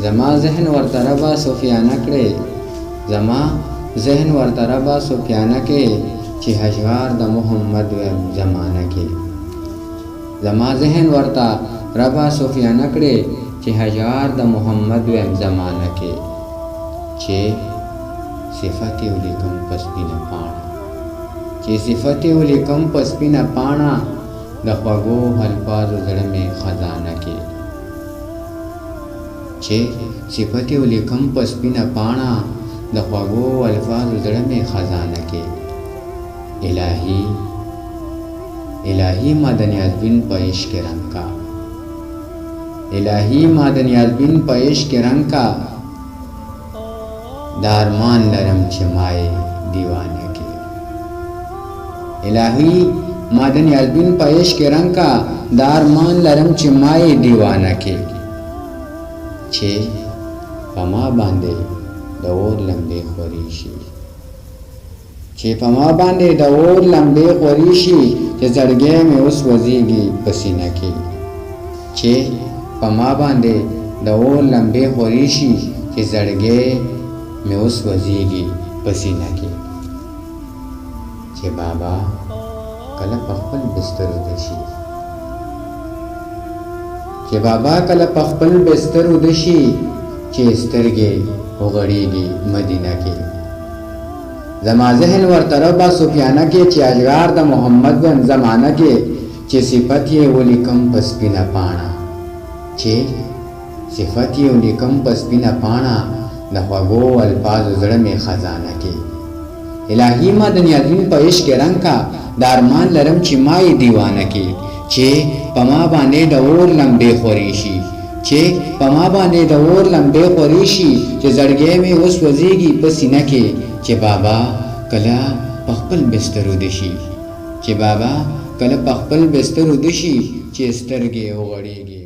زما ذهن ورته ربه صوفیانه کړې زما ذهن ورته ربه صوفیانه کې چې هجوار د محمد ویم زمانه کې زما ذهن ورته ربه صوفیانه کړې چې هجوار د محمد ویم زمانه کې چې صفت یې ولیکم په سپینه پاڼه چې صفت یې ولیکم په سپینه پاڼه د خوږو الفاظو زړه مې خزانه کې چې صفت یې ولیکم په سپینه پاڼه د خوږو الفاظو زړه مې خزانه کې الهی ما د نیازبین په عشق رنگ کا الهی ما د نیازبین په عشق رنگ کا د ارمان لرم چې مای دیوانه کې الهی ما د نیازبین په عشق رنگ کا د ارمان لرم چې مای دیوانه کې چې په ما باندې د اور لمبې خوري شي چې په ما باندې د اور لمبې خوري شي چې زړګی مې اوس وځيږي په سینه کې چې په ما باندې د اور لمبې خوري شي چې زړګی مې اوس وځيږي په سینه کې چې بابا کله په خپل بستر وده شي چې بابا کله په خپل بستر وده شي چې سترګې وغړېږي مدینه کې زما ذهن ورته ربه صوفیانه کې چې اجغار د محمد ویم زمانه کې چې صفت یې ولیکم په سپینه پاڼه چې صفت یې ولیکم په سپینه پاڼه د خوږو الفاظو زړه مې خزانه کې الهی ما د نیازبین په عشق رنگ کا د ارمان لرم چې ما یې دیوانه کې چې په ما باندې د اور لمبې خوري شي چې په ما باندې د اور لمبې خوري شي چې زړګی مې اوس وځيږي په سینه کې چې بابا کله په خپل بستر وده شي چې بابا کله په خپل بستر وده شي چې سترګې وغړېږي